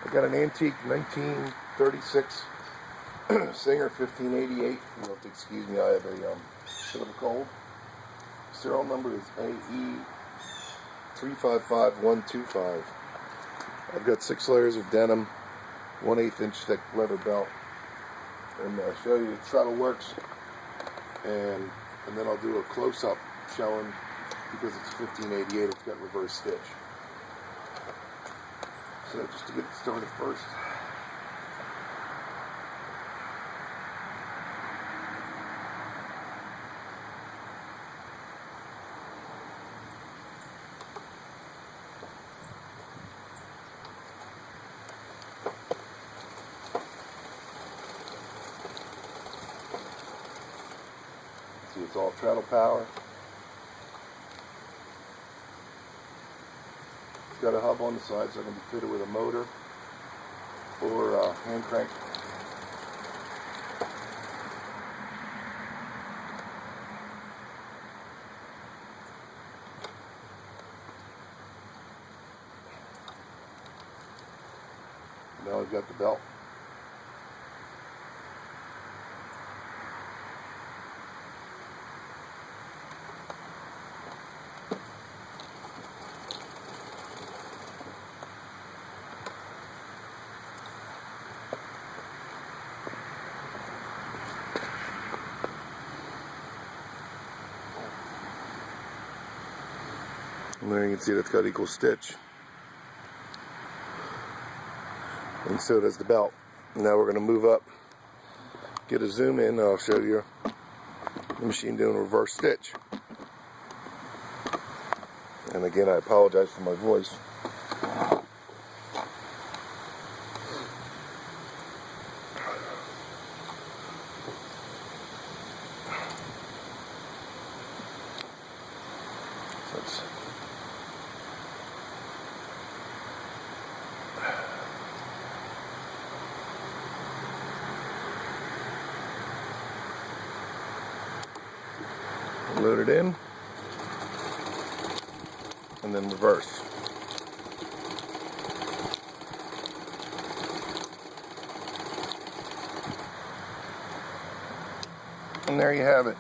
I got an antique 1936 Singer 1588. You'll have to excuse me, I have a bit of a cold. Serial number is AE355125. I've got 6 layers of denim, 1/8 inch thick leather belt, and I'll show you the treadle works, and then I'll do a close-up showing, because it's 1588, it's got reverse stitch. So just to get it started first, see, it's all treadle power. It's got a hub on the side, so it can be fitted with a motor or a hand crank. Now we've got the belt. And there you can see that's got equal stitch. And so does the belt. Now we're going to move up, get a zoom in, and I'll show you the machine doing reverse stitch. And again, I apologize for my voice. Let's load it in, and then reverse. And there you have it.